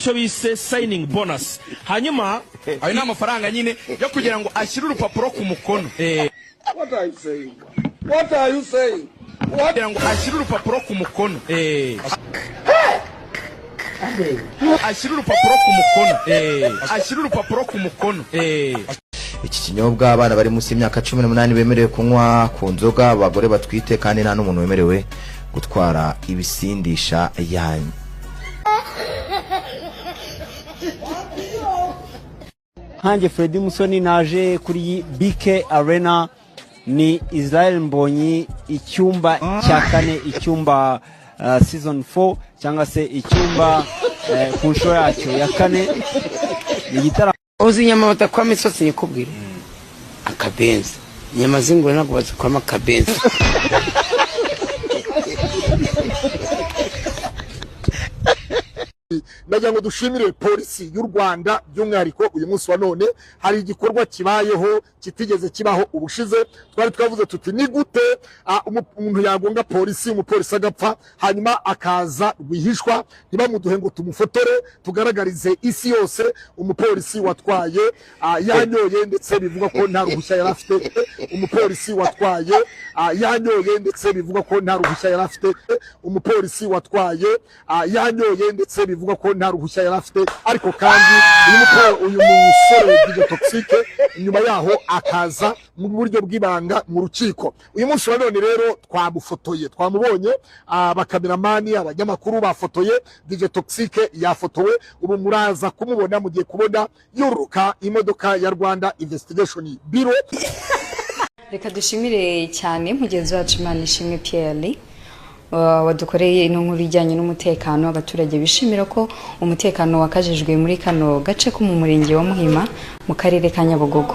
cyo bise signing bonus. Hanyuma ayo ni amafaranga nyine yo kugira ngo ashyire urupapuro ku mukono. What are you saying? What are you saying? Kugira ngo ashyire urupapuro ku mukono. Ashyire urupapuro ku mukono. Ashyire urupapuro ku mukono. Iki kinyobwa abana bari munsi y'imyaka 18 bemerewe kunywa ku nzoga, abagore batwite kandi nta n'umuntu wemerewe gutwara ibisindisha yanyu. Hanje Freddy Musoni naje kuri BK Arena ni Israel Mbonyi icyumba cya kane, icyumba season 4 cyangwa se icyumba ku nshuro yacyo ya kane. Igitara ozi nyama batakwa misosi nikubwira akabenza nyama zingwe nako batakwa makabenza. Ndagira ngo dushimire polisi y'u Rwanda by'umwihariko uyu munsi wa none hari igikorwa kibayeho kitigeze kibaho ubushize. Twari twavuze tuti ni gute umuntu yagonga polisi, umupolisi agapfa hanyuma akaza rwihishwa ntibamuduhe ngo tumufotore tugaragarize isi yose umupolisi watwaye yanyoye ndetse bivuga ko nta ruhushya yari afite. Umupolisi watwaye yanyoye ndetse bivuga ko nta ruhushya yari afite. Umupolisi watwaye yanyoye ndetse bivuga ko nta ruhushya yari afite. Ariko kandi uyu musore DJ Toxic nyuma yaho akaza mu buryo bw'ibanga mu rukiko. Uyu munsi wa none rero twamufotoye, twamubonye abakameramani, abanyamakuru bafotoye DJ Toxic yafotowe. Ubu muraza kumubona mugiye kubona yuruka imodoka ya Rwanda Investigation Bureau. Reka dushimire cyane mugenzi wacu Manishimwe Pierre wadukoreye inkuru ijyanye n'umutekano. Abaturage bishimira ko umutekano wakajijwe muri kano gace ko mu murenge wa Muhima mu karere ka Nyabugogo.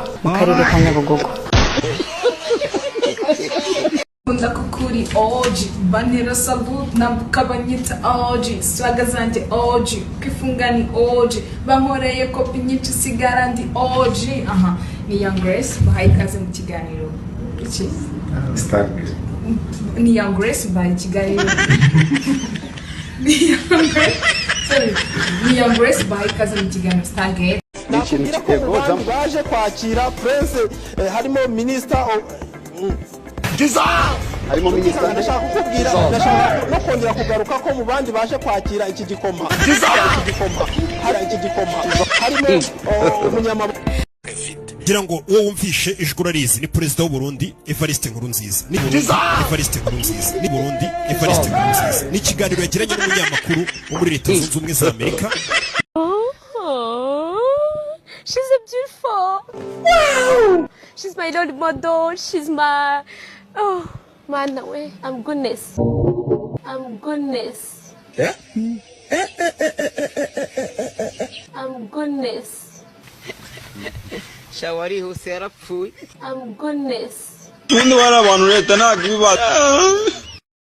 Kunda kukuri oji banera sabu na kabanyita oji swaga zanje oji kifungani oji bankoreye kopi nyinshi sigara ndi oji. Ni Young Grace bahaye ikaze mu kiganiro iki ni Young Grace bahaye ikiganiro ni Young Grace bahaye ikaze mu kiganiro Stargate. ikintu kitego baje kwakira prince harimo minister harimo minister ndashaka kukubwira ndashaka no kongera kugaruka ko mu bandi baje kwakira iki gikoma harimo umunyama gira ngo uwo wumvishe ijwi urarizi ni president w'u Burundi Evariste Nkurunziza. Ni Burundi Evariste Nkurunziza ni ikiganiro yagiranye n'umunyamakuru wo muri Leta Zunze Ubumwe za Amerika. She's a beautiful. Wow! She's my little model. She's my man away. I'm goodness. Yeah? I'm goodness. Shawari hose yarapfuye. I'm goodness. Tundi wara abantu leta ntagibibaza.